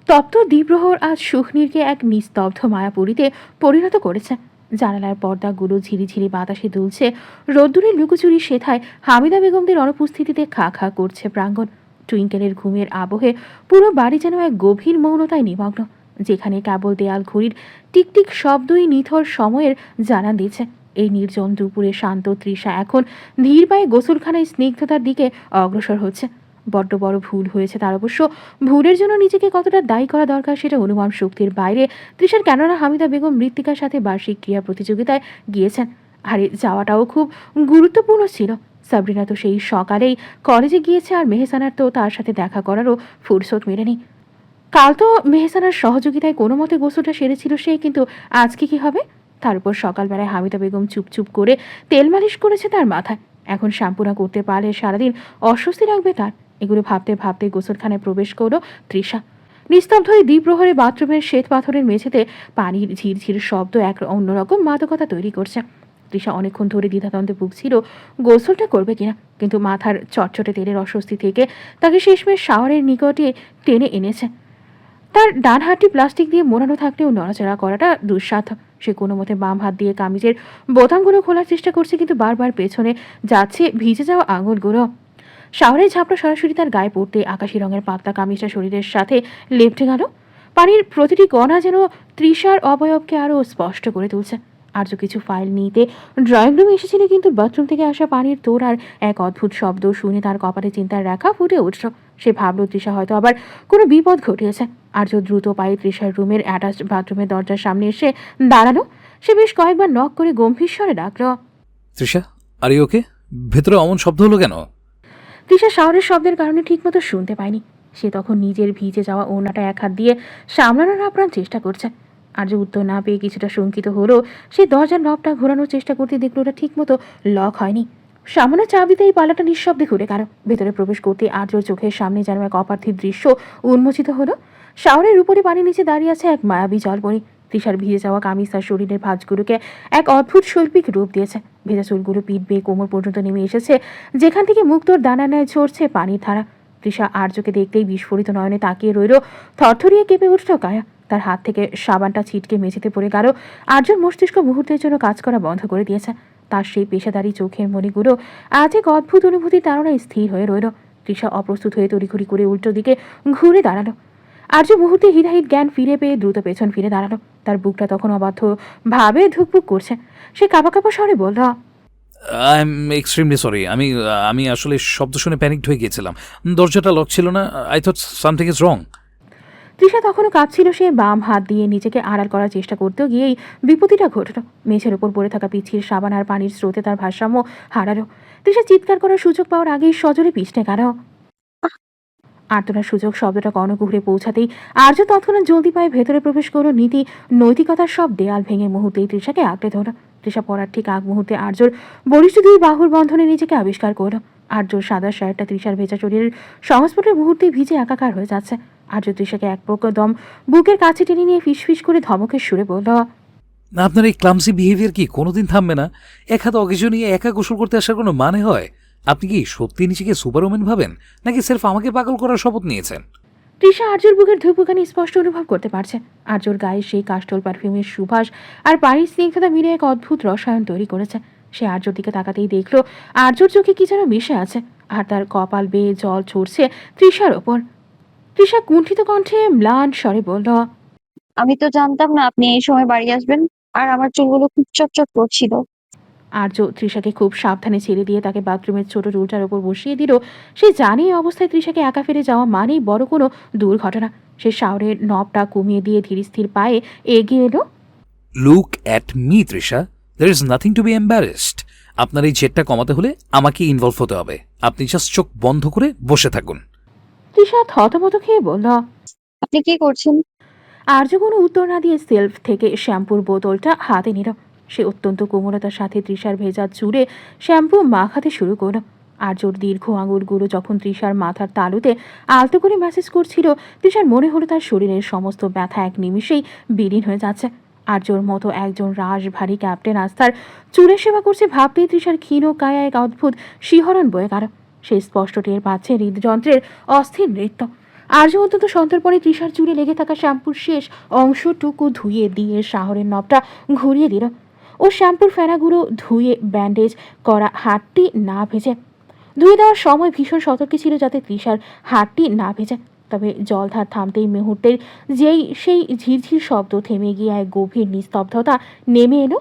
তপ্ত দ্বীপ্রহর আজ সুখনীরকে এক নিস্তব্ধ মায়াপুরীতে পরিণত করেছে। জানালার পর্দাগুলো ঝিরিঝিরি বাতাসে দুলছে, রোদ্দুরের লুকোচুরি সেথায় হামিদা বেগমদের অনুপস্থিতিতে খা খা করছে প্রাঙ্গণ। টুইঙ্কেলের ঘুমের আবহে পুরো বাড়ি যেন এক গভীর মৌনতায় নিমগ্ন, যেখানে কেবল দেয়াল ঘড়ির টিকটিক শব্দই নিথর সময়ের জানান দিচ্ছে। এই নির্জন দুপুরে শান্ত তৃষা এখন ধীর পায়ে গোসলখানায় স্নিগ্ধতার দিকে অগ্রসর হচ্ছে। বড্ড বড় ভুল হয়েছে তার, অবশ্য ভুলের জন্য নিজেকে কতটা দায়ী করা দরকার সেটা অনুমান শক্তির বাইরে তৃষার। কেননা হামিদা বেগম মৃত্তিকার সাথে বার্ষিক ক্রীড়া প্রতিযোগিতায় গিয়েছেন, আর যাওয়াটাও খুব গুরুত্বপূর্ণ ছিল। সাবরিনা তো সেই সকালেই কলেজে গিয়েছে, আর মেহসানার তো তার সাথে দেখা করারও ফুরসত মেলেনি। কাল তো মেহসানার সহযোগিতায় কোনো মতে গোসলটা সেরেছিল সে, কিন্তু আজকে কি হবে? তার উপর সকালবেলায় হামিদা বেগম চুপচুপ করে তেল মালিশ করেছে তার মাথায়। এখন শ্যাম্পু না করতে পারলে সারাদিন অস্বস্তি লাগবে তার। এগুলো ভাবতে ভাবতে গোসলখানায় প্রবেশ করলো তৃষা। নিস্তব্ধ এই দ্বীপ্রহরে বাথরুমের শ্বেত পাথরের মেঝেতে পানির ঝিরঝির শব্দ এক অন্যরকম মাদকতা তৈরি করছে। তৃষা অনেকক্ষণ ধরে দ্বিধাদ্বন্দ্বে ভুগছিল গোসলটা করবে কিনা, কিন্তু মাথার চটচটে তেলের অস্বস্তি থেকে তাকে শেষমেশ শাওয়ারের নিকটে টেনে এনেছে। তার ডান হাতটি প্লাস্টিক দিয়ে মোড়ানো থাকলেও নড়াচড়া করাটা দুঃসাধ্য। সে কোনো মতে বাম হাত দিয়ে কামিজের বোতামগুলো খোলার চেষ্টা করছে, কিন্তু বারবার পেছনে যাচ্ছে ভিজে যাওয়া আঙুলগুলো। শাওয়ারের ঝাপটা সরাসরি তার গায়ে পড়তে আকাশি রঙের পাতলা কামিজটা শরীরের সাথে লেপ্টে গেল। পানির প্রতিটি কণা যেন তৃষার অবয়বকে আরও স্পষ্ট করে তুলছে। আর্য কিছু ফাইল নিতে ড্রয়িং রুমে এসেছিল, কিন্তু বাথরুম থেকে আসা পানির তোর আর এক অদ্ভুত শব্দ শুনে তার কপালে চিন্তার রেখা ফুটে উঠল। সে ভাবল তৃষা হয়তো আবার কোনো বিপদ ঘটিয়েছে। আর্য দ্রুত পায়ে তৃষার রুমের অ্যাটাচড বাথরুমের দরজার সামনে এসে দাঁড়ালো। সে বেশ কয়েকবার নক করে গম্ভীর স্বরে ডাকল, তৃষা, আর ইউ ওকে? ভেতরে অমন শব্দ হলো কেন? তৃষা শাওয়ারের শব্দের কারণে ঠিকমতো শুনতে পায়নি। সে তখন নিজের ভিজে যাওয়া ওড়নাটা এক হাত দিয়ে সামলানোর আপ্রাণ চেষ্টা করছে। আর যে উত্তর না পেয়ে কিছুটা শঙ্কিত হলো, সে দরজার নবটা ঘোরানোর চেষ্টা করতে দেখলো ওটা ঠিকমতো লক হয়নি। সামান্য চাপ দিতে এই পালাটা নিঃশব্দে ঘুরে গেল। ভেতরে প্রবেশ করতে আর্যর চোখের সামনে যেন এক অপার্থিব দৃশ্য উন্মোচিত হলো। শাওয়ারের উপরে পানির নিচে দাঁড়িয়ে আছে এক মায়াবী জলপরি। তৃষার ভিজে যাওয়া কামিজ তার শরীরের ভাঁজগুলোকে এক অদ্ভুত শৈল্পিক রূপ দিয়েছে। ভেজা চুলগুলো পিঠ বেয়ে কোমর পর্যন্ত নেমে এসেছে, যেখান থেকে মুক্তোর দানা ন্যায় ঝরছে পানির ধারা। তৃষা আর্যকে দেখতেই বিস্ফোরিত নয়নে তাকিয়ে রইল। থরথরিয়ে কেঁপে উঠল কায়া। তার হাত থেকে সাবানটা ছিটকে মেঝেতে পড়ে গেল। আর্যর মস্তিষ্ক মুহূর্তের জন্য কাজ করা বন্ধ করে দিয়েছে। তার সেই পেশাদারি চোখের মণিগুলো আজ এক অদ্ভুত অনুভূতির তাড়নায় স্থির হয়ে রইল। তৃষা অপ্রস্তুত হয়ে তড়িঘড়ি করে উল্টো দিকে ঘুরে দাঁড়ালো। আর্য মুহূর্তে হিদাহিত জ্ঞান ফিরে পেয়ে দ্রুত পেছন ফিরে দাঁড়ালো। তার বুকটা তখন অবাধ্য ভাবে ধুকপুক করছে। সে কাঁপা কাঁপা স্বরে বলল, আই এম এক্সট্রিমলি সরি। আমি আসলে শব্দ শুনে প্যানিকড হয়ে গিয়েছিলাম। দরজাটা লক ছিল না। I thought something is wrong. Trisha তখনও কাঁপছিল। সে বাম হাত দিয়ে নিজেকে আড়াল করার চেষ্টা করতেও গিয়েই বিপত্তিটা ঘটল। মেঝের ওপর পড়ে থাকা পিছির সাবান আর পানির স্রোতে তার ভারসাম্য হারালো। তৃষা চিৎকার করার সুযোগ পাওয়ার আগেই সজোরে পিছনে গেল। আর্তনার সুযোগ শব্দটা কর্ণকুহরে পৌঁছাতেই আর্য তৎক্ষণাৎ জলদি পায়ে ভেতরে প্রবেশ করলো। নীতি নৈতিকতার সব দেয়াল ভেঙে মুহূর্তেই তৃষাকে আঁকড়ে ধরল। তৃষা পড়ার ঠিক আগ মুহূর্তে আর্যর বলিষ্ঠ দুই বাহুর বন্ধনে নিজেকে আবিষ্কার করল। আর্যর সাদা শার্টটা তৃষার ভেজা শরীরের সংস্পর্শের মুহূর্তে ভিজে একাকার হয়ে যাচ্ছে। আর্য তৃষাকে এক প্রকদম বুকের কাছে টেনে নিয়ে ফিসফিস করে ধমকের সুরে বলল, আপনার এই ক্লামসি বিহেভিয়ার কি কোনোদিন থামবে না? এক হাতে অকেজো নিয়ে একা গোসল করতে আসার কোনো মানে হয়? আপনি কি সত্যি নিজেকে সুপারওম্যান ভাবেন, নাকি সির্ফ আমাকে পাগল করার শপথ নিয়েছেন? তৃষা আর্যর বুকের ধুকপুকানি স্পষ্ট অনুভব করতে পারছে। আর্যর গায়ে সেই কাস্টল পারফিউমের সুবাস আর পানির স্নিগ্ধতা মিলে এক অদ্ভুত রসায়ন তৈরি করেছে। সে আর্যর দিকে তাকাতেই দেখল আর্যর চোখে কি যেন মিশে আছে, আর তার কপাল বেয়ে জল ছড়ছে তৃষার ওপর। তৃষা কুণ্ঠিত কণ্ঠে ম্লান স্বরে বলল, আমি তো জানতাম না আপনি এই সময় বাড়ি আসবেন। আর আমার চুলগুলো খুব চকচক করছিল। আর্য তৃষাকে খুব সাবধানে ছেড়ে দিয়ে তাকে বাথরুমের ছোট টুলটার ওপর বসিয়ে দিল। সে জানে এই অবস্থায় তৃষাকে একা ফেলে যাওয়া মানেই বড় কোনো দুর্ঘটনা। সে শাওরের নবটা কমিয়ে দিয়ে ধীর স্থির পায়ে এগিয়ে এলো। Look at me Trisha, there is nothing to be embarrassed. আপনার এই জেটটা কমাতে হলে আমাকে ইনভলভ হতে হবে। আপনি জাস্ট চোখ বন্ধ করে বসে থাকুন। তৃষা থতমত খেয়ে বলল, আপনি কি করছেন? আর্য কোনো উত্তর না দিয়ে সেলফ থেকে শ্যাম্পুর বোতলটা হাতে নিল। সে অত্যন্ত কোমলতার সাথে তৃষার ভেজা চুলে শ্যাম্পু মাখাতে শুরু করল। আর্যর দীর্ঘ আঙুলগুলো যখন তৃষার মাথার তালুতে আলতো করে ম্যাসেজ করছিল, তৃষার মনে হলো তার শরীরের সমস্ত ব্যথা এক নিমিষেই বিলীন হয়ে যাচ্ছে। আর্যর মতো একজন রাশভারী ক্যাপ্টেন আজ তার চুলের সেবা করছে ভাবতেই তৃষার ক্ষীণ কায়া এক অদ্ভুত শিহরণ বয়ে গেল। সে স্পষ্ট টের পাচ্ছে হৃদযন্ত্রের অস্থির নৃত্য। আর্য অত্যন্ত সন্তর্পণে তৃষার চুলে লেগে থাকা শ্যাম্পুর শেষ অংশটুকু ধুয়ে দিয়ে শাহরের নবটা ঘুরিয়ে দিল। ও শ্যাম্পুর ফেনাগুলো ধুয়ে ব্যান্ডেজ করা হাতটি না ভেজে ধুয়ে দেওয়ার সময় ভীষণ সতর্ক ছিল যাতে তৃষার হাতটি না ভেজে। তবে জলধার থামতেই মুহূর্তের সেই ঝিরঝির শব্দ থেমে গিয়ে এক গভীর নিস্তব্ধতা নেমে এলো,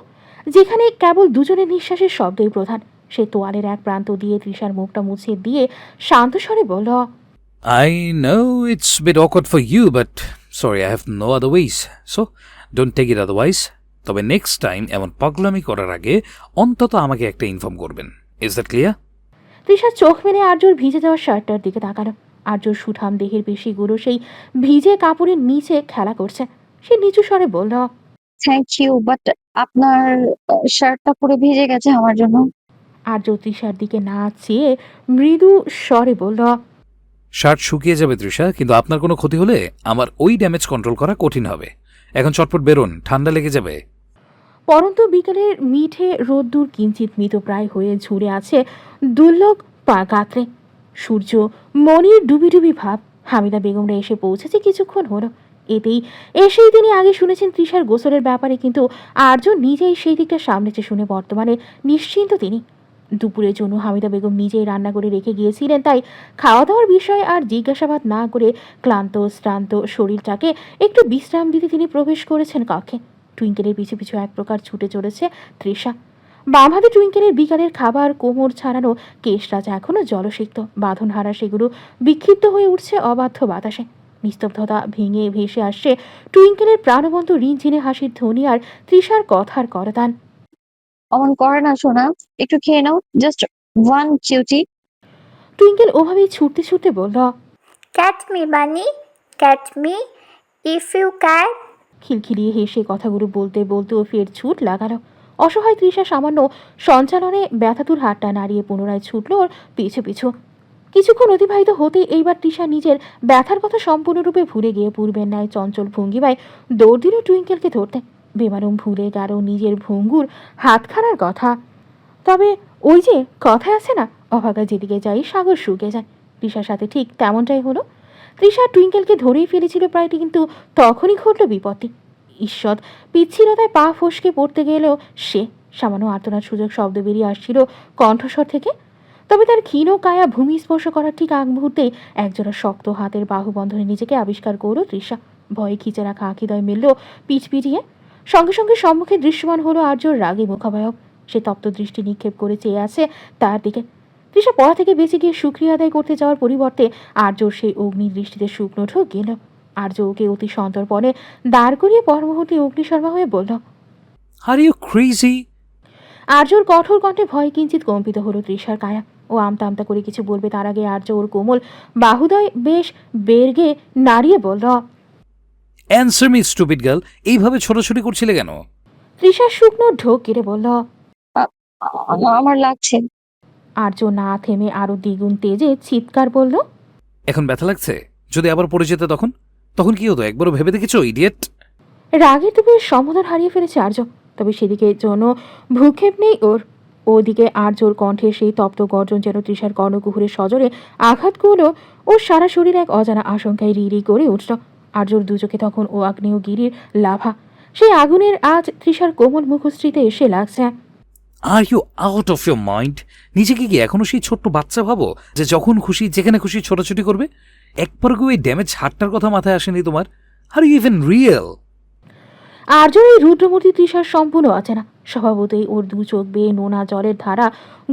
যেখানে কেবল দুজনের নিঃশ্বাসের শব্দই প্রধান। সে তোয়ালের এক প্রান্ত দিয়ে তৃষার মুখটা মুছে দিয়ে শান্ত স্বরে বলল, I know it's a bit awkward for you, but sorry, I have no other ways. So, don't take it otherwise. তবে নেক্সট টাইম এমন পাগলামি করার আগে অন্তত আমাকে একটা ইনফর্ম করবেন। Is that clear? তৃষার চোখ মেলে আর্যর ভিজে যাওয়া শার্টটার দিকে তাকালো। আর্যর সুঠাম দেহের পেশিগুলো সেই ভিজে কাপড়ের নিচে খেলা করছে। সে নিচু স্বরে বলল, থ্যাংক ইউ, বাট আপনার শার্টটা পুরো ভিজে গেছে আমার জন্য। আর্য তৃষার দিকে না চেয়ে মৃদু স্বরে বলল, শার্ট শুকিয়ে যাবে তৃষা, কিন্তু আপনার কোনো ক্ষতি হলে আমার ওই ড্যামেজ কন্ট্রোল করা কঠিন হবে। এখন চটপট বেরোন, ঠান্ডা লেগে যাবে। পরন্ত বিকেলের মিঠে রোদ্দুর কিঞ্চিত মৃতপ্রায় হয়ে ঝুড়ে আছে দুর্লভ গাত্রে। সূর্য মনির ডুবি ডুবি ভাব। হামিদা বেগমরা এসে পৌঁছেছে কিছুক্ষণ হলো। এসেই তিনি আগে শুনেছেন তৃষার গোসলের ব্যাপারে, কিন্তু আর্য নিজেই সেই দিকটা সামলেছে শুনে বর্তমানে নিশ্চিন্ত তিনি। দুপুরের জন্য হামিদা বেগম নিজেই রান্না করে রেখে গিয়েছিলেন, তাই খাওয়া দাওয়ার বিষয়ে আর জিজ্ঞাসাবাদ না করে ক্লান্ত শ্রান্ত শরীরটাকে একটু বিশ্রাম দিতে তিনি প্রবেশ করেছেন কক্ষে। টুইঙ্কেলের পিছু পিছু এক প্রকার ছুটে চলেছে তৃষা। বাম হাতে টুইঙ্কেলের বিকালের খাবার কোমর ছাড়ানো কেশরাজ এখনো জলসিক্ত বাঁধনহারা, সেগুলো বিক্ষিপ্ত হয়ে উঠছে অবাধ্য বাতাসে। নিস্তব্ধতা ভেঙে ভেসে আসছে টুইঙ্কেলের প্রাণবন্ত রিনঝিনে হাসির ধ্বনি আর তৃষার কথার করতান। অমন করে না সোনা, একটু খেয়ে নাও, জাস্ট ওয়ান চিউটি। টুইঙ্কেল ওভাবেই ছুটতে ছুটতে বলল, Catch me, bunny. Catch me if you can. খিলখিলিয়ে হেসে কথাগুলো বলতে বলতে ও ফের ছুট লাগালো। অসহায় তৃষা সামান্য সঞ্চালনে ব্যথাতুর হাতটা নাড়িয়ে পুনরায় ছুটল ওর পিছু পিছু। কিছুক্ষণ অতিবাহিত হতেই এইবার তৃষা নিজের ব্যথার কথা সম্পূর্ণরূপে ভুলে গিয়ে পূর্বের ন্যায় চঞ্চল ভঙ্গিমায় দৌড় দিল টুইঙ্কেলকে ধরতে। বেমালুম ভুলে গেল নিজের ভঙ্গুর হাতখানার কথা। তবে ওই যে কথায় আছে না, অভাগা যেদিকে যাই সাগর শুকে যায়, তৃষার সাথে ঠিক তেমনটাই হলো। তৃষা টুইঙ্কেলকে ধরেই ফেলেছিল প্রায়টি, কিন্তু তখনই ঘটল বিপত্তি। ঈষৎ পিচ্ছিলতায় পা ফসকে পড়তে গেলেও সে সামান্য আর্তনাদ সুযোগ শব্দ বেরিয়ে আসছিল কণ্ঠস্বর থেকে। তবে তার ক্ষীণ কায়া ভূমি স্পর্শ করার ঠিক আগ মুহূর্তেই একজোড়া শক্ত হাতের বাহুবন্ধনে নিজেকে আবিষ্কার করল তৃষা। ভয়ে খিচে রাখা আঁখিদয় মিলল পিছপিটিয়ে। সঙ্গে সঙ্গে সম্মুখে দৃশ্যমান হলো আর্যর রাগী মুখাবয়ব। সে তপ্ত দৃষ্টি নিক্ষেপ করে চেয়ে আছে তার দিকে। তৃষা পড়া থেকে বেঁচে গিয়ে সুক্রিয়া আদায় করতে যাওয়ার পরিবর্তে আর্যর সেই অগ্নি দৃষ্টিতে শুকনো ঢোক গেল। আর্য ওকে অতি সন্তর্পণে দাঁড় করিয়ে পর মুহূর্তে অগ্নিশর্মা হয়ে বলল, আর ইউ ক্রেজি? আর্যর কঠোর কণ্ঠে ভয় কিঞ্চিত কম্পিত হলো তৃষার কায়া। ও আমতা আমতা করে কিছু বলবে তার আগে আর্য ওর কোমল বাহুদয় বেশ বেরগে নাড়িয়ে বলল, অ্যান্সার মি স্টুপিড গার্ল, এইভাবে ছোটাছুটি করছিলে কেন? তৃষার শুকনো ঢোক কেটে বলল। আমার লাগছে। আর্য না থেমে আরো দ্বিগুণ তেজে চিৎকার বলল, এখন ব্যথা লাগছে? যদি আবার পড়ে যেতে তখন তখন কি হতো একবারও ভেবে দেখেছো ইডিয়েট? রাগের তুপে সম্বোধন হারিয়ে ফেলেছে আর্য। তবে সেদিকে জন্য ভ্রুক্ষেপ নেই ওর। ওদিকে আর্যর কণ্ঠে সেই তপ্ত গর্জন যেন তৃষার কর্ণকুহুরের সজরে আঘাত করল। ওর সারা শরীর এক অজানা আশঙ্কায় রিরি করে উঠল। আর্যর দুচোখে তখন ও আগ্নেয়গিরির লাভা। সেই আগুনের আজ তৃষার কোমল মুখশ্রীতে এসে লাগছে। Are you out of your mind? নিজেকে কি এখনো সেই ছোট্ট বাচ্চা ভাবো যে যখন খুশি যেখানে খুশি ছোটাছুটি করবে? একবার কি ওই ড্যামেজ হাতটার কথা মাথায় আসেনি তোমার? Are you even real? আর্যর এই রুদ্রমূর্তি তৃষার সম্পূর্ণ অচেনা। স্বভাবতই ওর দু চোখ বেয়ে নোনা জলের ধারা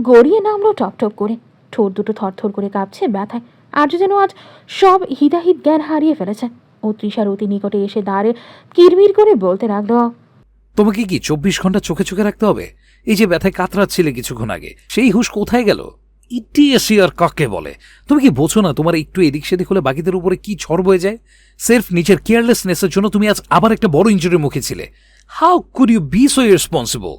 গড়িয়ে নামলো টপ টপ করে। ঠোঁট দুটো থরথর করে কাঁপছে ব্যথায়। আর্য যেন আজ সব হিতাহিত জ্ঞান হারিয়ে ফেলেছে। ও তৃষার অতি নিকটে এসে দাঁড়ে কিরমির করে বলতে লাগলো, তোমাকে কি 24 ঘন্টা চোখে চোখে রাখতে হবে? এই যে ব্যথায় কাতরাচ্ছিলে কিছুক্ষণ আগে, সেই হুঁশ কোথায় গেল? ইডিয়েসি আর কাকে বলে? তুমি কি বোঝো না তোমার একটু এদিক সেদিক হলে বাকিদের উপরে কি ঝড় বয়ে যায়? সেলফ নিজের কেয়ারলেসনেসের জন্য তুমি আজ আবার একটা বড় ইনজুরির মুখে ছিলে। How could you be so irresponsible?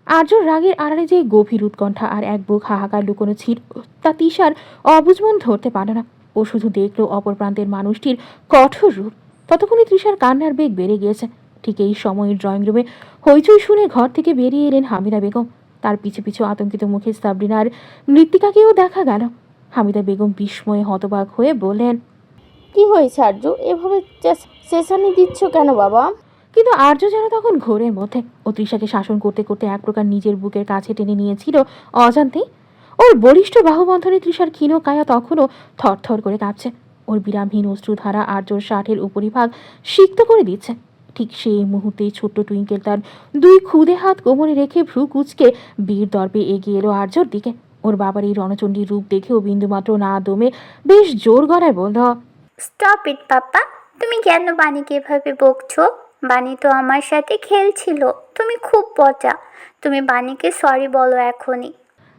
আর্যর রাগের আড়ালে যে গভীর উৎকণ্ঠা আর এক বুক হাহাকার লুকোনো ছিল তা তৃষার অবুঝ মন ধরতে পারল না। ও শুধু দেখলো অপর প্রান্তের মানুষটির কঠোর রূপ। ততক্ষণে তৃষার কান্নার বেগ বেড়ে গিয়েছে। ঠিক এই সময় ড্রয়িং রুমে হইচই শুনে ঘর থেকে বেরিয়ে এলেন হামিদা বেগম। তার পিছু পিছু আতঙ্কিত মুখে সাবরিনার মৃত্তিকাকেও দেখা গেল। হামিদা বেগম বিস্ময়ে হতবাক হয়ে বললেন, কি হয়েছে আরজু, এভাবে চেঁচানি দিচ্ছ কেন বাবা? কিন্তু আর্য যেন তখন ঘোরের মধ্যে। ও তৃষাকে শাসন করতে করতে এক প্রকার নিজের বুকের কাছে টেনে নিয়েছিল অজান্তেই। ওর বলিষ্ঠ বাহুবন্ধনে তৃষার ক্ষীণ কায়া তখনও থরথর করে কাঁপছে। ওর বিরামহীন অশ্রুধারা আর্যর ষাটের উপরিভাগ সিক্ত করে দিচ্ছে। ঠিক সেই মুহূর্তেই ছোট্ট টুইঙ্কেল তার দুই খুদে হাত কোমরে রেখে ভ্রু কুচকে বীর দর্পে এগিয়ে এলো আর্যর দিকে। ওর বাবার এই রণচণ্ডীর রূপ দেখেও বিন্দুমাত্র না দমে বেশ জোর গলায় বলল, স্টপ ইট পাপা, তুমি কেন বাণীকে এভাবে বকছো? বাণী তো আমার সাথে খেলছিল, তুমি খুব পচা। তুমি বাণীকে সরি বলো এখনই।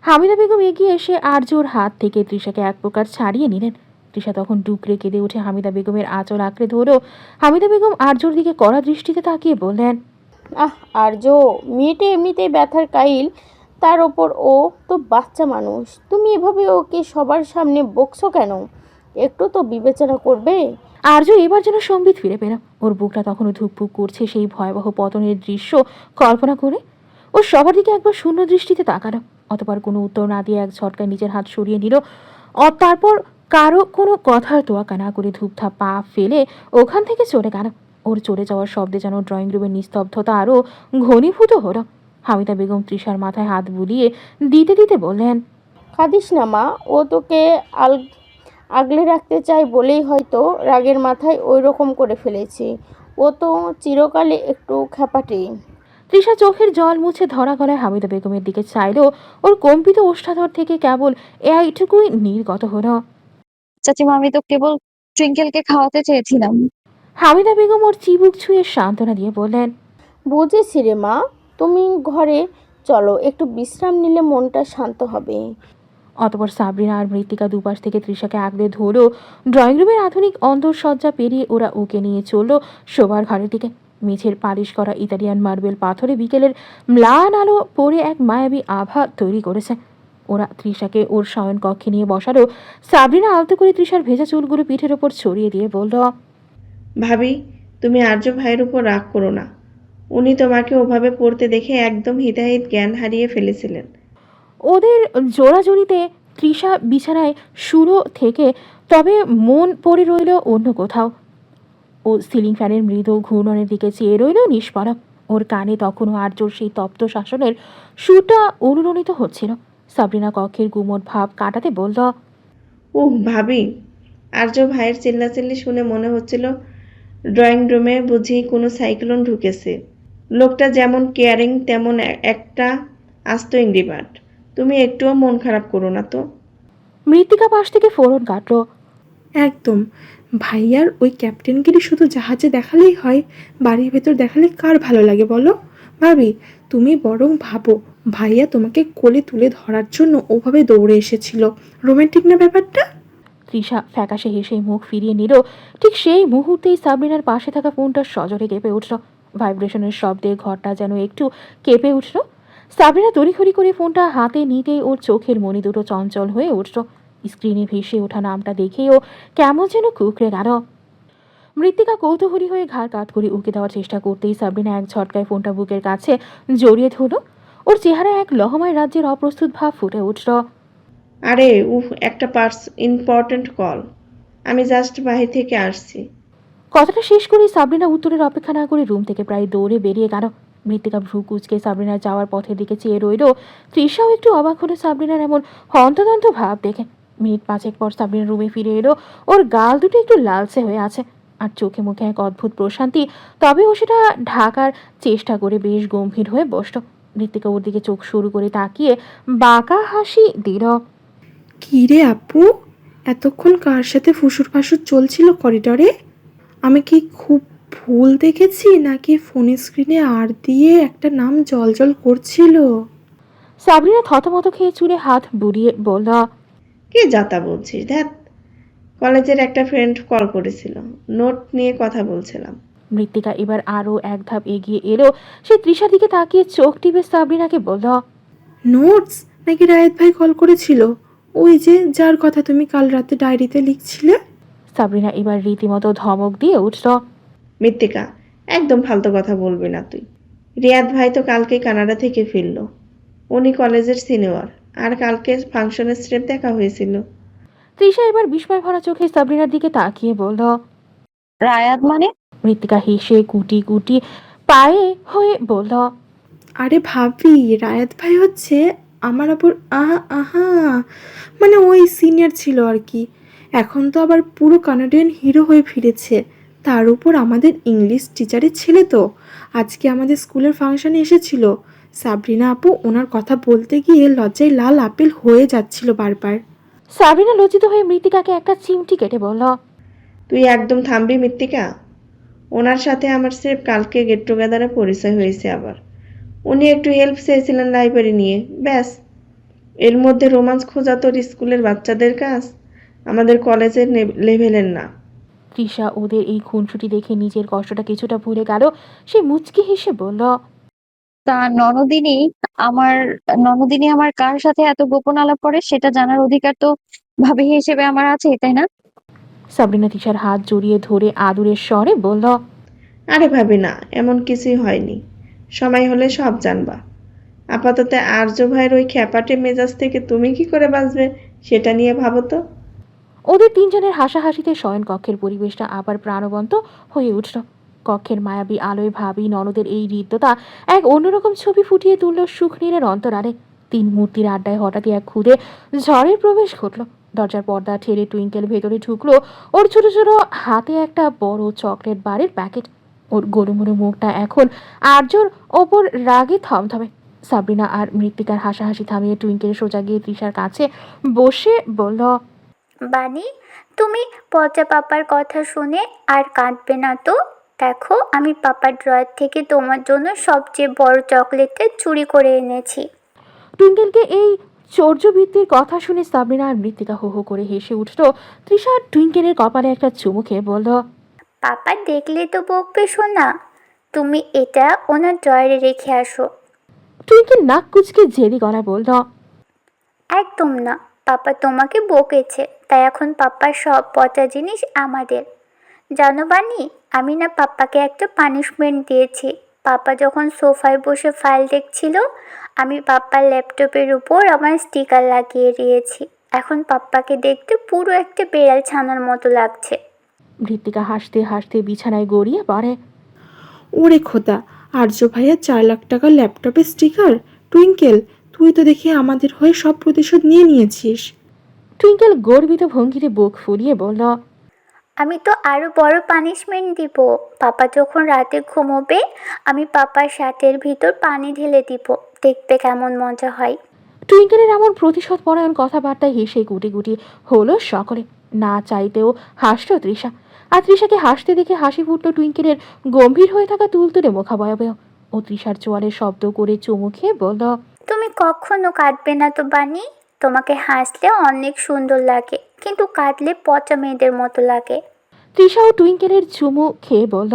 হামিদা বেগম এগিয়ে এসে আর্যর হাত থেকে তৃষাকে এক প্রকার ছাড়িয়ে নিলেন। তৃষা তখন ডুকরে কেঁদে উঠে হামিদা বেগমের আঁচল আঁকড়ে ধরো। হামিদা বেগম আর্যর দিকে কড়া দৃষ্টিতে তাকিয়ে বললেন, আরজু, মেয়েটা এমনিতেই ব্যথার কাইল, তার ওপর ও তো বাচ্চা মানুষ। তুমি এভাবে ওকে সবার সামনে বকছো কেন? একটু তো বিবেচনা করবে। আর্য এবার যেন সম্বিত ফিরে পেল। ওর বুকটা তখনও ধুকপুক করছে সেই ভয়াবহ পতনের দৃশ্য কল্পনা করে। ও সবার দিকে একবার শূন্য দৃষ্টিতে তাকালো, অতপর কোনো উত্তর না দিয়ে এক ঝটকায় নিজের হাত সরিয়ে নিল। তারপর কারো কোনো কথার তোয়াক্কা না করে ধূপধাপ পা ফেলে ওখান থেকে চলে গেল। ওর চলে যাওয়ার শব্দে যেন ড্রয়িং রুমের নিস্তব্ধতা আরও ঘনীভূত হলো। হামিদা বেগম তৃষার মাথায় হাত বুলিয়ে দিতে দিতে বললেন, কাঁদিস না মা, ও তোকে আগলে রাখতে চাই বলেই হয়তো রাগের মাথায় ওই রকম করে ফেলেছি। ও তো চিরকালে একটু খ্যাপাটে। তৃষা চোখের জল মুছে ধরা গলায় হামিদা বেগমের দিকে চাইলেও ওর কম্পিত ওষ্ঠাধর থেকে কেবল এইটুকুই নির্গত হলো, চাচিমা, আমি তো কেবল টুইঙ্কেলকে খাওয়াতে চেয়েছিলাম। হামিদা বেগম ওর চিবুক ছুঁয়ে সান্ত্বনা দিয়ে বললেন, বুঝেছি রে মা, তুমি ঘরে চলো, একটু বিশ্রাম নিলে মনটা শান্ত হবে। অতপর সাবরিনা আর মৃত্তিকা দুপাশ থেকে তৃষাকে আগলে ধরো। ড্রয়িং রুমের আধুনিক অন্তঃসজ্জা পেরিয়ে ওরা ওকে নিয়ে চলল শোবার ঘরের দিকে। মেঝের পালিশ করা ইতালিয়ান মার্বেল পাথরে বিকেলের ম্লান আলো পরে এক মায়াবী আভা তৈরি করেছে। ওরা তৃষাকে ওর শয়ন কক্ষে নিয়ে বসালো। সাবরিনা আলতো করে তৃষার ভেজা চুলগুলো পিঠের ওপর ছড়িয়ে দিয়ে বলল, ভাবি, তুমি আর্য ভাইয়ের উপর রাগ করো না। উনি তোমাকে ওভাবে পড়তে দেখে একদম হিতাহিত জ্ঞান হারিয়ে ফেলেছিলেন। ওদের জোড়াজড়িতে তৃষা বিছানায় শুরু থেকে, তবে মন পড়ে রইল অন্য কোথাও। ও সিলিং ফ্যানের মৃদু ঘূর্ণনের দিকে চেয়ে রইল নিষ্পলক। ওর কানে তখনও আর্যর সেই তপ্ত শাসনের সুরটা অনুরণিত হচ্ছিল। সাবরিনা কক্ষের গুমট ভাব কাটাতে বলল, ভাবি, আর্য ভাইয়ের চিল্লাচিল্লি শুনে মনে হচ্ছিল ড্রয়িং রুমে বুঝি কোনো সাইক্লোন ঢুকেছে। লোকটা যেমন কেয়ারিং তেমন একটা আস্ত ইংরি বাট। তুমি একটুও মন খারাপ করো না তো। মৃত্তিকা পাশ থেকে ফোরন কাটল। একদম, ভাইয়ার ওই ক্যাপ্টেনগিরি শুধু জাহাজে দেখালেই হয়, বাড়ির ভেতর দেখালে কার ভালো লাগে বলো? ভাবি, তুমি বরং ভাবো, ভাইয়া তোমাকে কোলে তুলে ধরার জন্য ওভাবে দৌড়ে এসেছিল। রোমান্টিক না ব্যাপারটা? তৃষা ফ্যাকাশে হেসে মুখ ফিরিয়ে নিল। ঠিক সেই মুহূর্তেই সাবরিনার পাশে থাকা ফোনটা সজোরে কেঁপে উঠল। ভাইব্রেশনের শব্দে ঘরটা যেন একটু কেঁপে উঠল। সাবরিনা তড়িঘড়ি করে ফোনটা হাতে নিতেই ওর চোখের মণি দুটো চঞ্চল হয়ে উঠল। স্ক্রিনে ভেসে ওঠা নামটা দেখেও কেমন যেন কুকড়ে গেল। মৃত্তিকা কৌতূহলী হয়ে ঘাড় কাত করে উকে দেওয়ার চেষ্টা করতেই সাবরিনা এক ঝটকায় ফোনটা বুকের কাছে জড়িয়ে ধরল। ওর চেহারায় এক লহমায় রাজ্যের অপ্রস্তুত ভাব ফুটে উঠল। আরে একটা ইম্পর্ট্যান্ট কল। আমি জাস্ট বাহির থেকে আসছি। কথাটা শেষ করে সাবরিনা উত্তরের অপেক্ষা না করে রুম থেকে প্রায় দৌড়ে বেরিয়ে গেল। মৃত্তিকা ভ্রু কুচকে সাবরিনার যাওয়ার পথের দিকে চেয়ে রইল। তৃষাও একটু অবাক হলো সাবরিনার এমন হন্তদন্ত ভাব দেখে। মিনিট পাঁচেক পর সাবরিনা রুমে ফিরে এলো। ওর গাল দুটো একটু লালচে হয়ে আছে আর চোখে মুখে এক অদ্ভুত প্রশান্তি। তবে ও সেটা ঢাকার চেষ্টা করে বেশ গম্ভীর হয়ে বসল। মৃত্তিকা ওর দিকে চোখ শুরু করে তাকিয়ে বাঁকা হাসি দিল। কি রে আপু, এতক্ষণ কার সাথে ফুসুর ফাসুর চলছিল করিডরে? আমি কি খুব ভুল দেখেছি, নাকি ফোনের স্ক্রিনে আর দিয়ে একটা নাম জল করছিল? সাবরিনা থতমত খেয়ে চুলে হাত বুলিয়ে বলল, কে যাতা বলছিস? ধ্যাত, কলেজের একটা ফ্রেন্ড কল করেছিল, নোট নিয়ে কথা বলছিলাম। মৃত্তিকা এবার আরও এক ধাপ এগিয়ে এলো। সে তৃষার দিকে তাকিয়ে চোখ টিপে সাবরিনাকে বলল, নোটস নাকি রায়েত ভাই কল করেছিল? ওই যে যার কথা তুমি কাল রাতে ডায়েরিতে লিখছিলে? সাবরিনা এবার রীতিমতো ধমক দিয়ে উঠল। মৃত্তিকা, একদম ফালতু কথা বলবি না তুই। রিয়াদ ভাই তো কালকেই কানাডা থেকে ফিরলো। উনি কলেজের সিনিয়র, আর কালকে ফাংশনের স্রেফ দেখা হয়েছিল। তৃষা এবার বিস্ময় ভরা চোখে সাবরিনার দিকে তাকিয়ে বলল। রায়াত মানে? মৃত্তিকা হেসে কুটি কুটি পায়ে হয়ে বলল। আরে ভাবি, রায়াত ভাই হচ্ছে আমার আপুর আহা, মানে ওই সিনিয়র ছিল আর কি। এখন তো আবার পুরো কানাডিয়ান হিরো হয়ে ফিরেছে। তার উপর আমাদের ইংলিশ টিচারের ছেলে তো। আজকে আমাদের স্কুলের ফাংশনে এসেছিল। সাবরিনা আপু ওনার কথা বলতে গিয়ে লজ্জায় লাল আপেল হয়ে যাচ্ছিল বারবার। সাবরিনা লজ্জিত হয়ে মৃত্তিকাকে একটা চিমটি কেটে বলল। তুই একদম থামবি মৃত্তিকা? ওনার সাথে আমার স্রেফ কালকে গেট টুগেদারে পরিচয় হয়েছে আবার। উনি একটু হেল্প চেয়েছিলেন লাইব্রেরি নিয়ে, ব্যাস। এর মধ্যে রোমান্স খোঁজা তোর স্কুলের বাচ্চাদের কাজ, আমাদের কলেজের লেভেলের না। তৃষা ওদের এই খুনসুটি দেখে নিজের কষ্টটা কিছুটা ভুলে গেল। সে মুচকি হেসে বলল। তা আমার ননদিনী আমার কার সাথে এত গোপন আলাপ করে সেটা জানার অধিকার তো ভাবি হিসেবে আমার আছে, তাই না? সাবরিনা তৃষার হাত জড়িয়ে ধরে আদুরের স্বরে বলল। আরে ভাবি না, এমন কিছুই হয়নি। সময় হলে সব জানবা। আপাতত আর্য ভাইয়ের ওই খ্যাপাটে মেজাজ থেকে তুমি কি করে বাঁচবে সেটা নিয়ে ভাবো তো। ওদের তিনজনের হাসাহাসিতে শয়নকক্ষের পরিবেশটা আবার প্রাণবন্ত হয়ে উঠল। কক্ষের মায়াবী আলোয় ভাবি ননদের এই হৃদ্যতা এক অন্যরকম ছবি ফুটিয়ে তুলল সুখনীরের অন্তরালে। তিন মূর্তির আড্ডায় হঠাৎই এক খুদে ঝড়ের প্রবেশ ঘটল। দরজার পর্দা ঠেলে টুইঙ্কেল ভেতরে ঢুকলো। ওর ছোট ছোট হাতে একটা বড় চকলেট বারের প্যাকেট। ওর গোলুমুলু মুখটা এখন আর্যর ওপর রাগে থমথমে। সাবরিনা আর মৃত্তিকার হাসাহাসি থামিয়ে টুইঙ্কেল সোজা গিয়ে তৃষার কাছে বসে বলল। বানি, তুমি পচা পাপার কথা শুনে আর কাঁদবে না তো? দেখো, আমি পাপার ড্রয়ার থেকে তোমার জন্য সবচেয়ে বড় চকলেটটা চুরি করে এনেছি। টুইঙ্কেলকে এই চৌর্যবৃত্তির কথা শুনে সাবরিনা আর মৃত্তিকা হো হো করে হেসে উঠল। তৃষা টুইঙ্কেলের কপালে একটা চুমু খেয়ে বলল। পাপা দেখলে তো বকবে শোনা, তুমি এটা ওনার ড্রয়ারে রেখে আসো। টুইঙ্কেল নাক কুচকে জেদি গলায় বলল। একদম না, পাপা তোমাকে বকেছে, তাই এখন পাপার সব পচা জিনিস আমাদের। জানো বানি, আমি না পাপ্পাকে একটা পানিশমেন্ট দিয়েছি। পাপা যখন সোফায় বসে ফাইল দেখছিল, আমি পাপ্পার ল্যাপটপের উপর আমার স্টিকার লাগিয়ে দিয়েছি। এখন পাপ্পাকে দেখতে পুরো একটা বেড়াল ছানার মতো লাগছে। মৃত্তিকা হাসতে হাসতে বিছানায় গড়িয়ে পড়ে। ওরে খোদা, আর্য ভাইয়া 4 লাখ টাকার ল্যাপটপের স্টিকার! টুইঙ্কেল, তুই তো দেখি আমাদের হয়ে সব প্রতিশোধ নিয়ে নিয়েছিস। টুইঙ্কেল গর্বিত ভঙ্গিতে বুক ফুলিয়ে বলল। আমি তো আরো বড় পানিশমেন্ট দিব। পাপা যখন রাতে ঘুমোবে, আমি পাপার শার্টের ভিতর পানি ঢেলে দিব, দেখতে কেমন মজা হয়। টুইঙ্কেলের এমন প্রতিশোধ পরায়ণ কথাবার্তায় হেসে গুটি গুটি হলো সকলে। না চাইতেও হাসল তৃষা। আর তৃষাকে হাসতে দেখে হাসি ফুটল টুইঙ্কেলের গম্ভীর হয়ে থাকা তুলতুলে মুখাবয়বে। ও তৃষার চোয়ালে শব্দ করে চুমু খেয়ে বলল। তুমি কখনো কাঁদবে না তো বানি? তোমাকে হাসলে অনেক সুন্দর লাগে, কিন্তু কাঁদলে পচা মেয়েদের মতো লাগে। তৃষাও টুইঙ্কেলের চুমু খেয়ে বলল।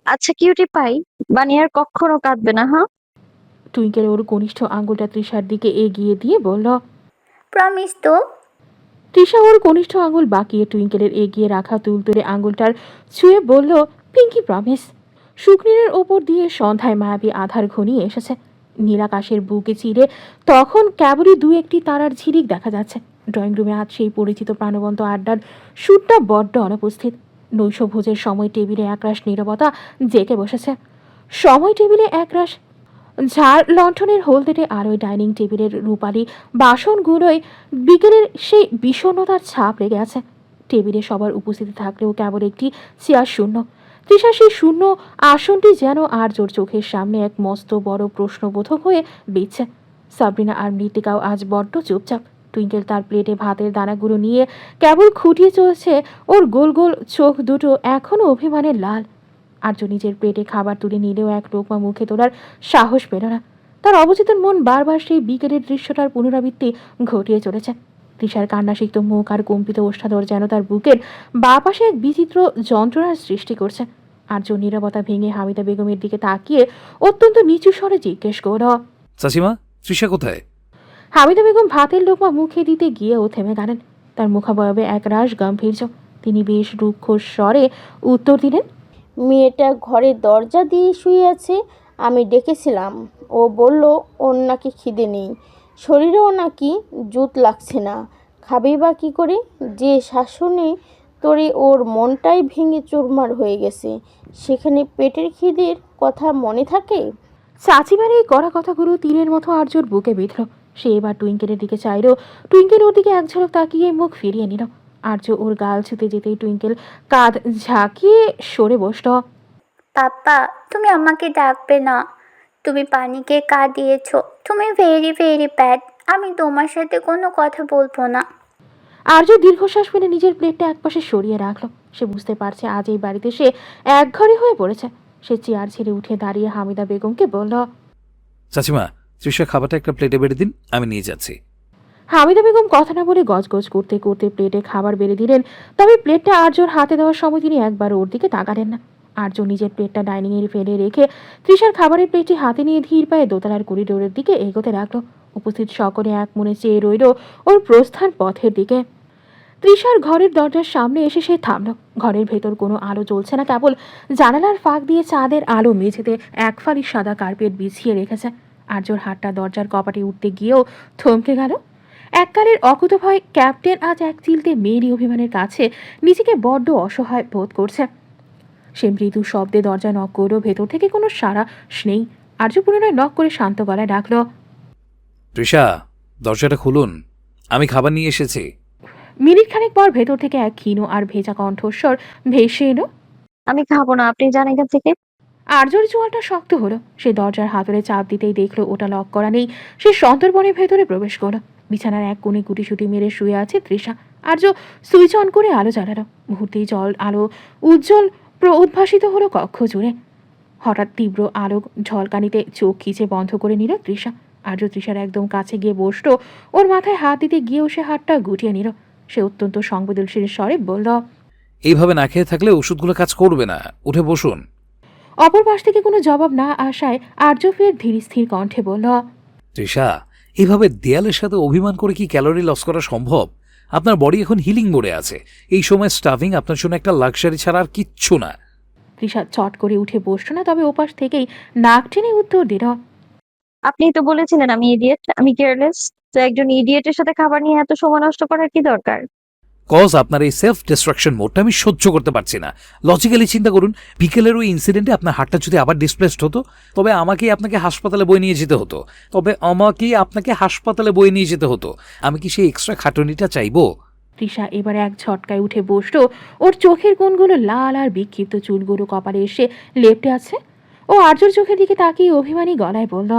আচ্ছা কিউটি পাই, বানি আর কখনো কাঁদবে না, হ্যাঁ? টুইঙ্কেল ওর কনিষ্ঠ আঙুলটা তৃষার দিকে এগিয়ে দিয়ে বলল। প্রমিস তো? তৃষা ওর কনিষ্ঠ আঙুল বাঁকিয়ে টুইঙ্কেলের এগিয়ে রাখা তুলতুলে আঙুলটার ছুঁয়ে বলল, পিঙ্কি প্রমিস। শুকনীরের ওপর দিয়ে সন্ধ্যায় মায়াবী আধার ঘনিয়ে এসেছে। নীলাকাশের বুকে চিরে তখন কেবলই দু একটি তারার ঝিলিক দেখা যাচ্ছে। ড্রয়িং রুমে আজ সেই পরিচিত প্রাণবন্ত আড্ডার সুরটা বড্ড অনুপস্থিত। নৈশভোজের সময় টেবিলে একরাশ নীরবতা জেঁকে বসেছে। সময় টেবিলে একরাশ ঝাড় লণ্ঠনের হলদেটে আলোয় ডাইনিং টেবিলের রূপালি বাসনগুলোয় বিকেলের সেই বিষণ্ণতার ছাপ লেগে আছে। টেবিলে সবার উপস্থিতি থাকলেও কেবল একটি চেয়ার শূন্য। তৃষা সেই শূন্য আসনটি যেন আর্যর চোখের সামনে এক মস্ত বড় প্রশ্নবোধক হয়ে বিচ্ছে। সাবরিনা আর মৃত্তিকাও আজ বড্ড চুপচাপ। টুইঙ্কেল তার প্লেটে ভাতের দানাগুলো নিয়ে কেবল খুঁটিয়ে চলছে। ওর গোল গোল চোখ দুটো এখনো অভিমানে লাল। আর্য নিজের প্লেটে খাবার তুলে নিলেও এক লোকমা মুখে তোলার সাহস পেল না। তার অবচেতন মন বারবার সেই বিকেলের দৃশ্যটার পুনরাবৃত্তি ঘটিয়ে চলেছে। তৃষার কান্নাসিক্ত মুখ আর কম্পিত ওষ্ঠাধর যেন তার বুকের বাঁ পাশে এক বিচিত্র যন্ত্রণার সৃষ্টি করছে। আর্য নীরবতা ভেঙে হামিদা বেগমের দিকে তাকিয়ে অত্যন্ত নিচু স্বরে জিজ্ঞেস করল। চাচিমা, তৃষা কোথায়? হামিদা বেগম ভাতের লোকমা মুখে দিতে গিয়েও থেমে গেলেন। তার মুখাবয়বে এক রাশ গাম্ভীর্য। তিনি বেশ রুক্ষ স্বরে উত্তর দিলেন। মেয়েটা ঘরের দরজা দিয়ে শুয়ে আছে। আমি ডেকেছিলাম, ও বলল ওর নাকি খিদে নেই, শরীরেও নাকি জুত লাগছে না। খাবেই বা কী করে? যে শাসনে তোরে ওর মনটাই ভেঙে চুরমার হয়ে গেছে, সেখানে পেটের খিদের কথা মনে থাকে? চাচিমার এই কড়া কথাগুলো তীরের মতো আর্যর বুকে বিঁধল। সে এবার টুইঙ্কেলের দিকে চাইল। টুইঙ্কেল ওর দিকে এক ঝলক তাকিয়ে মুখ ফিরিয়ে নিল। আর্য ওর গাল ছুতে যেতেই টুইঙ্কেল কাঁধ ঝাঁকিয়ে সরে বসল। পাপ্পা, তুমি আমাকে ডাকবে না। তুমি পানিকে কাঁদিয়েছো। তুমি ভেরি ভেরি ব্যাড। আমি তোমার সাথে কোনো কথা বলবো না। আর্য দীর্ঘশ্বাস ফেলে নিজের প্লেটটা একপাশে সরিয়ে রাখলো। সে বুঝতে পারছে আজ এই বাড়িতে সে একঘরে হয়ে পড়েছে। সে চেয়ার ছেড়ে উঠে দাঁড়িয়ে হামিদা বেগমকে বলল, চাচিমা, তৃষা খাবারটা একটা প্লেটে বেড়ে দিন, আমি নিয়ে যাচ্ছি। হামিদা বেগম কথা না বলে গজগজ করতে করতে প্লেটে খাবার বেড়ে দিলেন। তবে প্লেটটা আর্যর হাতে দেওয়ার সময় তিনি একবার ওর দিকে তাকালেন না। আর্য নিজের প্লেটটা ডাইনিংয়ে ফেলে রেখে তৃষার খাবারের প্লেটটি হাতে নিয়ে ধীর পায়ে দোতলার করিডোরের দিকে এগোতে লাগলো। উপস্থিত সকলে এক মনে চেয়ে রইল ওর প্রস্থান পথের দিকে। তৃষার ঘরের দরজার সামনে এসে সে থামল। ঘরের ভেতর কোনো আলো জ্বলছে না, কেবল জানালার ফাঁক দিয়ে চাঁদের আলো মেঝেতে এক ফালি সাদা কার্পেট বিছিয়ে রেখেছে। আর্যর হাতটা দরজার কপাটে উঠতে গিয়েও থমকে গেল। এককালের অকুতভয় ক্যাপ্টেন আজ এক চিলতে মেয়েরই অভিমানের কাছে নিজেকে বড্ড অসহায় বোধ করছে। সে মৃদু শব্দে দরজা নক করলেও ভেতর থেকে কোনো সাড়া নেই। আর্য পুনরায় নক করে শান্ত গলায় ডাকল, তৃষা, দরজাটা খুলুন, আমি খাবার নিয়ে এসেছি। মিনিট খানেক পর ভেতর থেকে এক ক্ষীণ আর ভেজা কণ্ঠস্বর ভেসে এলো, আমি খাবো না, আপনি যান এখান থেকে। আর্যর চোয়ালটা শক্ত হলো। সে দরজার হাতলে চাপ দিতেই দেখলো ওটা লক করা নেই। সে সন্তর্পণে ভেতরে প্রবেশ করলো। বিছানার এক কোণে গুটিসুটি মেরে শুয়ে আছে তৃষা। আর্য সুইচ অন করে আলো জ্বালালো। মুহূর্তেই জল আলো উজ্জ্বল উদ্ভাসিত হলো কক্ষ জুড়ে। হঠাৎ তীব্র আলো ঝলকানিতে চোখ খিচে বন্ধ করে নিল তৃষা। আর্য তৃষার একদম কাছে গিয়ে বসলো। ওর মাথায় হাত দিতে গিয়েও সে হাতটা গুটিয়ে নিল। সে অত্যন্ত সংবেদনশীল স্বরে বলল, এইভাবে না খেয়ে থাকলে ওষুধগুলো কাজ করবে না, উঠে বসুন। অপর পাশ থেকে কোনো জবাব না আসায় আর্য ফের ধীর স্থির কণ্ঠে বলল, তৃষা, এইভাবে দেয়ালের সাথে অভিমান করে কি ক্যালোরি লস করা সম্ভব? আপনার বডি এখন হিলিং মোডে আছে। এই সময় স্টাফিং আপনার জন্য একটা লাক্সারি ছাড়া আর কিচ্ছু না। তৃষা চট করে উঠে বসল না, তবে ওপাশ থেকেই নাক টেনে উত্তর দিল, আপনি তো বলেছিলেন আমি ইডিয়েট, আমি কেয়ারলেস। তো একজন ইডিয়েটের সাথে খাবার নিয়ে এত সময় নষ্ট করার কি দরকার? কজ আপনার এই সেলফ ডিস্ট্রাকশন মোডটা আমি সহ্য করতে পারছি না। লজিক্যালি চিন্তা করুন, বিকেলের ওই ইনসিডেন্টে আপনার হাতটা যদি আবার ডিসপ্লেসড হতো, তবে আমাকেই আপনাকে হাসপাতালে বয়ে নিয়ে যেতে হতো। আমি কি সেই এক্সট্রা খাটুনিটা চাইবো? তৃষা এবার এক ঝটকায় উঠে বসলো। ওর চোখের কোণগুলো লাল আর বিক্ষিপ্ত চুলগুলো কপালে এসে লেপ্টে আছে। ও আর্যর চোখের দিকে তাকিয়ে অভিমানী গলায় বলল,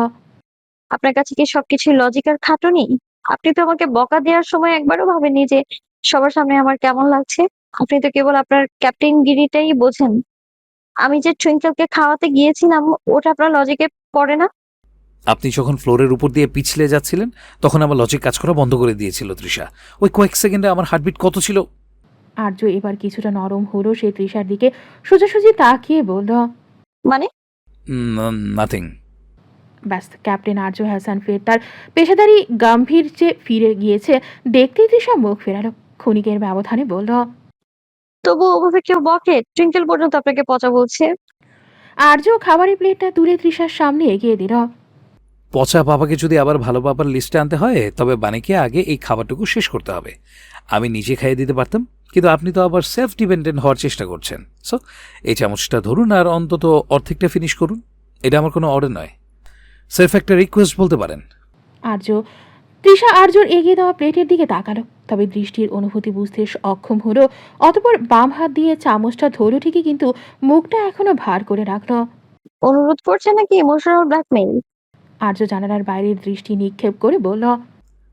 আপনার কাছে কি সবকিছু লজিক আর খাটুনি? আপনি তো আমাকে বকা দেওয়ার সময় একবারও ভাবেননি যে সবার সামনে আমার কেমন লাগছে। আপনি তো কেবল আপনার ক্যাপ্টেন গিরিটাই বোঝেন। আমি যে টুইঙ্কেলকে খাওয়াতে গিয়েছিলাম ওটা আপনার লজিকে পড়ে না। আপনি যখন ফ্লোরের উপর দিয়ে পিছলে যাচ্ছিলেন, তখন আমার লজিক কাজ করা বন্ধ করে দিয়েছিল তৃষা। ওই কয়েক সেকেন্ডে আমার হার্টবিট কত ছিল? আর্য এবার কিছুটা নরম হলো। সে তৃষার দিকে সোজাসুজি তাকিয়ে বলল, মানে? নাথিং। ব্যাস, ক্যাপ্টেন আর্য হাসান ফের তার পেশাদারি গাম্ভীর্যে ফিরে গিয়েছে। দেখতেই তৃষা মুখ ফেরালো। ক্ষণিকের ব্যবধানে বলল, তবু ওভাবে কেউ বকে? টুইঙ্কেল পর্যন্ত আপনাকে পচা বলছে। আর্য খাবারের প্লেটটা তুলে তৃষার সামনে এগিয়ে দিল। পচা পাপাকে যদি আবার ভালো পাপার লিস্টে আনতে হয়, তবে বানিকে আগে এই খাবারটুকু শেষ করতে হবে। আমি নিজে খাইয়ে দিতে পারতাম, কিন্তু আপনি তো আবার সেলফ ডিপেন্ডেন্ট হওয়ার চেষ্টা করছেন। সো এই চামচটা ধরুন আর অন্তত অর্ধেকটা ফিনিশ করুন। এটা আমার কোনো অর্ডার নয়, সেলফ একটা রিকোয়েস্ট বলতে পারেন। তৃষা আর্যর এগিয়ে দেওয়া প্লেটের দিকে তাকালো, তবে দৃষ্টির অনুভূতি বুঝতে অক্ষম হলো। অতঃপর বাম হাত দিয়ে চামচটা ধরলো ঠিকই, কিন্তু মুখটা এখনো ভার করে রাখলো। অনুরোধ করছে নাকি ইমোশনাল ব্ল্যাকমেইল? আর্য জানালার বাইরের দৃষ্টি নিক্ষেপ করে বলল,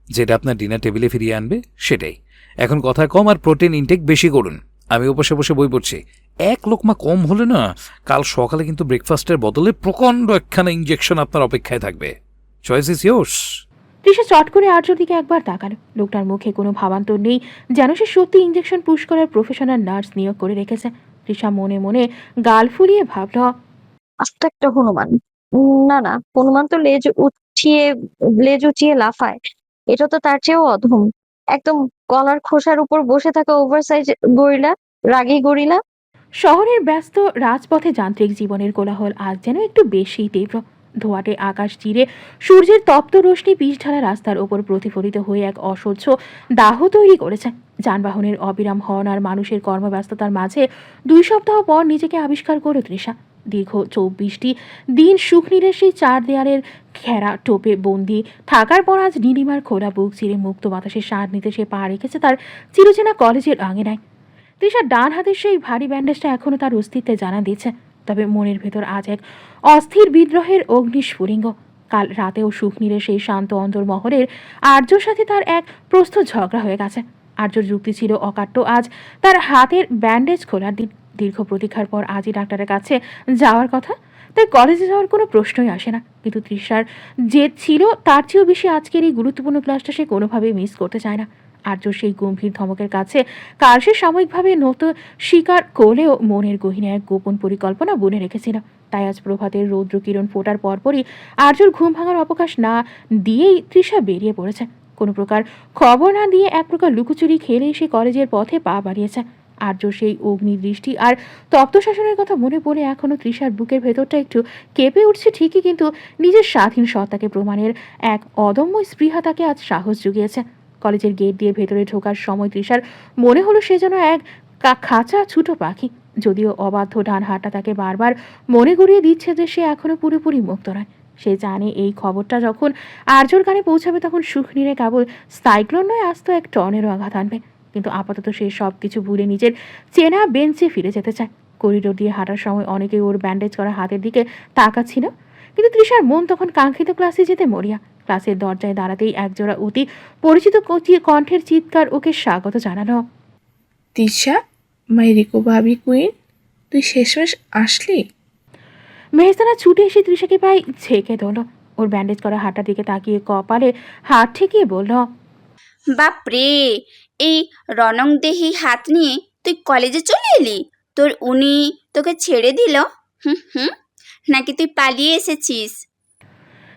যেটা আপনার ডিনার টেবিলে ফিরিয়ে আনবে সেটাই। এখন কথা কম আর প্রোটিন ইনটেক বেশি করুন। আমি বসে বসে বই পড়ছি। এক লোকমা কম হলে না, কাল সকালে কিন্তু ব্রেকফাস্টের বদলে প্রকাণ্ড একখানা ইঞ্জেকশন আপনার অপেক্ষায় থাকবে। Choice is yours. তৃষা চট করে আর্যর দিকে একবার তাকালো। লোকটার মুখে কোনো ভাবান্তর নেই, যেন সে সত্যি ইঞ্জেকশন পুশ করার প্রফেশনাল নার্স নিয়োগ করে রেখেছে। তৃষা মনে মনে গাল ফুলিয়ে ভাবল, আস্ত একটা হনুমান। না না, হনুমান তো লেজ উঁচিয়ে লাফায়। এটা তো তার চেয়েও অধম। একদম গলার খোসার উপর বসে থাকা ওভারসাইজ গরিলা, রাগী গরিলা। শহরের ব্যস্ত রাজপথে যান্ত্রিক জীবনের কোলাহল আজ যেন একটু বেশিই তীব্র। ধোঁয়াটে আকাশ চিরে সূর্যের তপ্ত রশ্মি পিচঢালা রাস্তার ওপর প্রতিফলিত হয়ে এক অসহ্য দাহ তৈরি করেছে। যানবাহনের অবিরাম হর্ন আর মানুষের কর্মব্যস্ততার মাঝে 2 সপ্তাহ পর নিজেকে আবিষ্কার করল তৃষা। দীর্ঘ 24টি দিন সুখনীরের সেই 4 দেয়ালের ঘেরা টোপে বন্দি থাকার পর আজ নীলিমার খোলা বুক চিরে মুক্ত বাতাসের স্বাদ নিতে সে পা রেখেছে তার চিরচেনা কলেজের আঙিনায়। তৃষার ডান হাতের সেই ভারী ব্যান্ডেজটা এখনো তার অস্তিত্বে জানা দিচ্ছে, তবে মনের ভেতর আজ এক অস্থির বিদ্রোহের অগ্নিস্ফুলিঙ্গ। কাল রাতেও সুখনীরের সেই শান্ত অন্তর্মহলের আর্যর সাথে তার এক প্রস্থ ঝগড়া হয়ে গেছে। আর্যর যুক্তি ছিল অকাট্য, আজ তার হাতের ব্যান্ডেজ খোলার দিন। দীর্ঘ প্রতীক্ষার পর আজই ডাক্তারের কাছে যাওয়ার কথা, তাই কলেজে যাওয়ার কোনো প্রশ্নই আসে না। কিন্তু তৃষার যে ছিল তার চেয়েও বেশি আজকের এই গুরুত্বপূর্ণ ক্লাসটা সে কোনোভাবেই মিস করতে চায় না। আর্য সেই গম্ভীর ধমকের কাছে কাল সে সাময়িকভাবে স্বীকার করলেও মনের গহীনে এক গোপন পরিকল্পনা বুনে রেখেছিল। তাই আজ প্রভাতের রৌদ্র কিরণ ফোটার পরপরই আর্যর ঘুম ভাঙার অবকাশ না দিয়েই তৃষা বেরিয়ে পড়েছে। কোনো প্রকার খবর না দিয়ে এক প্রকার লুকোচুরি খেলেই সে কলেজের পথে পা বাড়িয়েছে। আর্য সেই অগ্নিদৃষ্টি আর তপ্ত শাসনের কথা মনে পড়ে এখনো তৃষার বুকের ভেতরটা একটু কেঁপে উঠছে ঠিকই, কিন্তু নিজের স্বাধীন সত্তাকে প্রমাণের এক অদম্য স্পৃহা তাকে আজ সাহস জুগিয়েছে। কলেজের গেট দিয়ে ভেতরে ঢোকার সময় তৃষার মনে হলো সে যেন এক খাঁচা ছোট পাখি। যদিও অবাধ্য ডান হাতটা তাকে বারবার মনে করিয়ে দিচ্ছে যে সে এখনো পুরোপুরি মুক্ত নয়। সে জানে এই খবরটা যখন আর্যর কানে পৌঁছাবে তখন সুখনীরে কেবল সাইক্লোন নয়, আস্ত এক টর্নেরও আঘাত আনবে। কিন্তু আপাতত সে সব কিছু ভুলে নিজের চেনা বেঞ্চে ফিরে যেতে চায়। করিডোর দিয়ে হাঁটার সময় অনেকেই ওর ব্যান্ডেজ করা হাতের দিকে তাকাচ্ছিল, কিন্তু তৃষার মন তখন কাঙ্ক্ষিত ক্লাসে যেতে মরিয়া। ক্লাসের দরজায় দাঁড়াতেই একজোড়া অতি পরিচিত কণ্ঠের চিৎকার ওকে স্বাগত জানালো। তিশা, মাই রিকো ভাবি কুইন, তুই শেষমেশ আসলি? মেহসানা ছুটে এসে তৃষাকে প্রায় ঝেঁকে ধরল। ওর ব্যান্ডেজ করা হাতটার দিকে তাকিয়ে কপালে হাত ঠেকিয়ে বলল, বাপরে, এই রণংদেহী হাত নিয়ে তুই কলেজে চলে এলি? তোর উনি তোকে ছেড়ে দিল? হুম হুম, নাকি তুই পালিয়ে এসেছিস?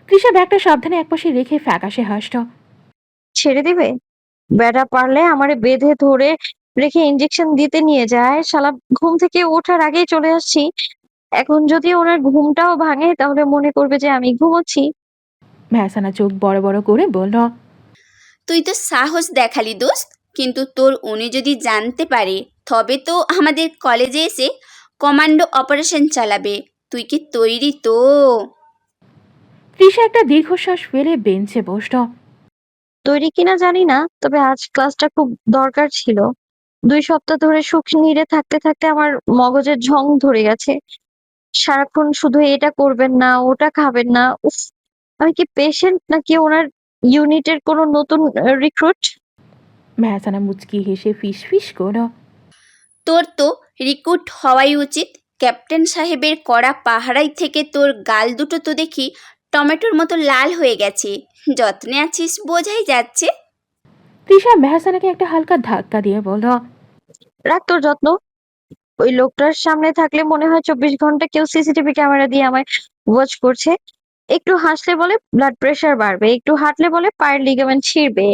তৃষা ব্যাগটা সাবধানে একপাশে রেখে ফ্যাকাশে হাসল। ছেড়ে দিবে? বেটা পারলে আমারে বেঁধে ধরে রেখে ইঞ্জেকশন দিতে নিয়ে যায়, শালা ঘুম থেকে ওঠার আগেই চলে আসছি। এখন যদি ওনার ঘুমটাও ভাঙে তাহলে মনে করবে যে আমি ঘুমোচ্ছি। মেহসানা চোখ বড় বড় করে বলল, তুই তো সাহস দেখালি দোস্ত, কিন্তু তোর উনি যদি জানতে পারে তবে তো আমাদের কলেজে এসে কমান্ডো অপারেশন চালাবে। তুই কি তৈরি তো? তৃষা একটা দীর্ঘশ্বাস ফেলে বেঞ্চে বসল। তৈরি কিনা জানি না, তবে আজ ক্লাসটা খুব দরকার ছিল। 2 সপ্তাহ ধরে সুখ নিরে থাকতে থাকতে আমার মগজের ঝং ধরে গেছে। সারাক্ষণ শুধু এটা করবেন না, ওটা খাবেন না। উফ, আমি কি পেশেন্ট নাকি ওনার ইউনিটের কোনো নতুন রিক্রুট? মেহসানা মুচকি হেসে ফিস ফিস করল। তোর তো রিক্রুট হওয়াই উচিত। ক্যাপ্টেন সাহেবের কড়া পাহারাই থেকে তোর গাল দুটো তো দেখি টমেটোর মতো লাল হয়ে গেছে। যত্নে আছিস বোঝাই যাচ্ছে। তৃষা মেহসানাকে একটা হালকা ধাক্কা দিয়ে বলল, রাখ তোর যত্ন। ওই লোকটার সামনে থাকলে মনে হয় 24 ঘন্টা কেউ সিসিটিভি ক্যামেরা দিয়ে আমায় ওয়াচ করছে। একটু হাসলে বলে ব্লাড প্রেশার বাড়বে, একটু হাঁটলে বলে পায়ের লিগামেন্ট ছিঁড়বে।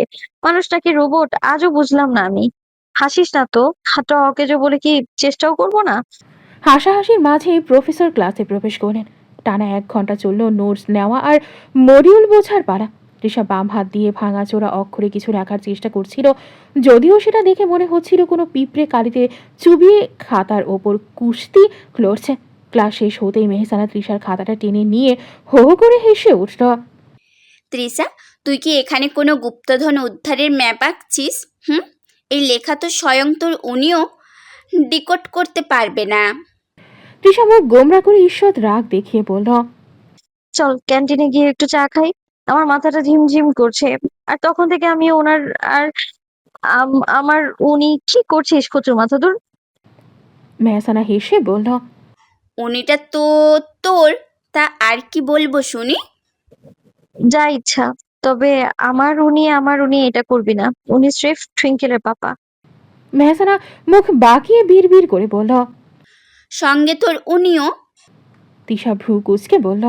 মানুষটা কি রোবট? আজও বুঝলাম না আমি। হাসিস না তো, হাতটা অকেজো বলে কি চেষ্টাও করবো না? হাসাহাসির মাঝেই প্রফেসর ক্লাসে প্রবেশ করলেন। টানা 1 ঘন্টা চলল নোটস নেওয়া আর মডিউল বোঝার পালা। তৃষা বাম হাত দিয়ে ভাঙাচোরা অক্ষরে কিছু লেখার চেষ্টা করছিল, যদিও সেটা দেখে মনে হচ্ছিল কোনো পিঁপড়ে কালিতে চুবিয়ে খাতার ওপর কুস্তি লড়ছে। ক্লাস শেষ হতেই মেহসানা তৃষার খাতাটা টেনে নিয়ে হো হো করে হেসে উঠল। তৃষা, তুই কি এখানে কোনো গুপ্তধন উদ্ধারের ম্যাপ আঁকছিস? হুম, এই লেখা তো স্বয়ং তোর উনিও ডিকোড করতে পারবে না। তৃষা মুখ গোমরা করে ঈষৎ রাগ দেখিয়ে বলল, চল ক্যান্টিনে গিয়ে একটু চা খাই। আমার মাথাটা ঝিমঝিম করছে। আর তখন থেকে আমি ওনার আর আমার উনি কি করছিস কচুর মাথা দূর। মেহসানা হেসে বলল, উনিটা তো তোর, তা আর কি বলবো শুনি? যা ইচ্ছা, তবে আমার উনি এটা করবি না। উনি স্রেফ টুইঙ্কেলের পাপা। মেহসানা মুখ বাঁকিয়ে বিড় করে বলল। সঙ্গে তোর উনিও? তৃষা ভ্রু কুঁচকে বলল।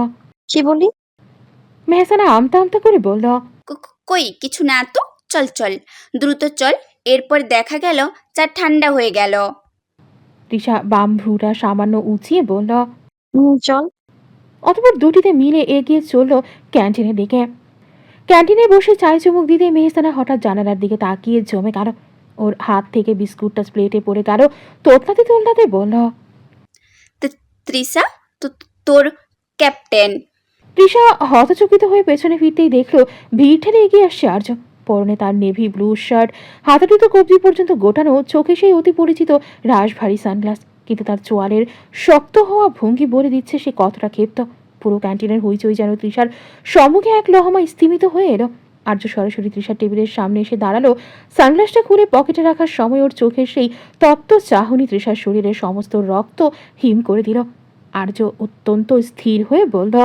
কি বলি? মেহসানা আমতা আমতা করে বলল, কই কিছু না তো। চল চল, দ্রুত চল, এরপর দেখা গেল চা ঠান্ডা হয়ে গেল। তৃষা বাম ভ্রুটা সামান্য উঁচিয়ে বলল। চল। অতঃপর দুটিতে মিলে এগিয়ে চলল ক্যান্টিনের দিকে। ক্যান্টিনে বসে চায় চুমুক দিতে মেহসানা হঠাৎ জানালার দিকে তাকিয়ে জমে গেল। ওর হাত থেকে বিস্কুটটা প্লেটে পড়ে গেল। তোতলাতে তোতলাতে বলল। তৃষা, তোর ক্যাপ্টেন। তৃষা হতচকিত হয়ে পেছনে ফিরতেই দেখলো ভিড় ঠেলে এগিয়ে আসছে আর্য। পরনে তার নেভি ব্লু শার্ট, হাতে দুটো কবজি পর্যন্ত গোটানো, চোখে সেই অতি পরিচিত রাশভারী সানগ্লাস। কিন্তু তার চোয়ালের শক্ত হওয়া ভঙ্গি বলে দিচ্ছে সে কতটা ক্ষিপ্ত। পুরো ক্যান্টিনের হইচই যেন তৃষার সম্মুখে এক লহমা স্থিমিত হয়ে এলো। আর্য সরাসরি তৃষার টেবিলের সামনে এসে দাঁড়ালো। সানগ্লাসটা খুলে পকেটে রাখার সময় ওর চোখের সেই তপ্ত চাহনি তৃষার শরীরের সমস্ত রক্ত হিম করে দিল। আর্য অত্যন্ত স্থির হয়ে বলল।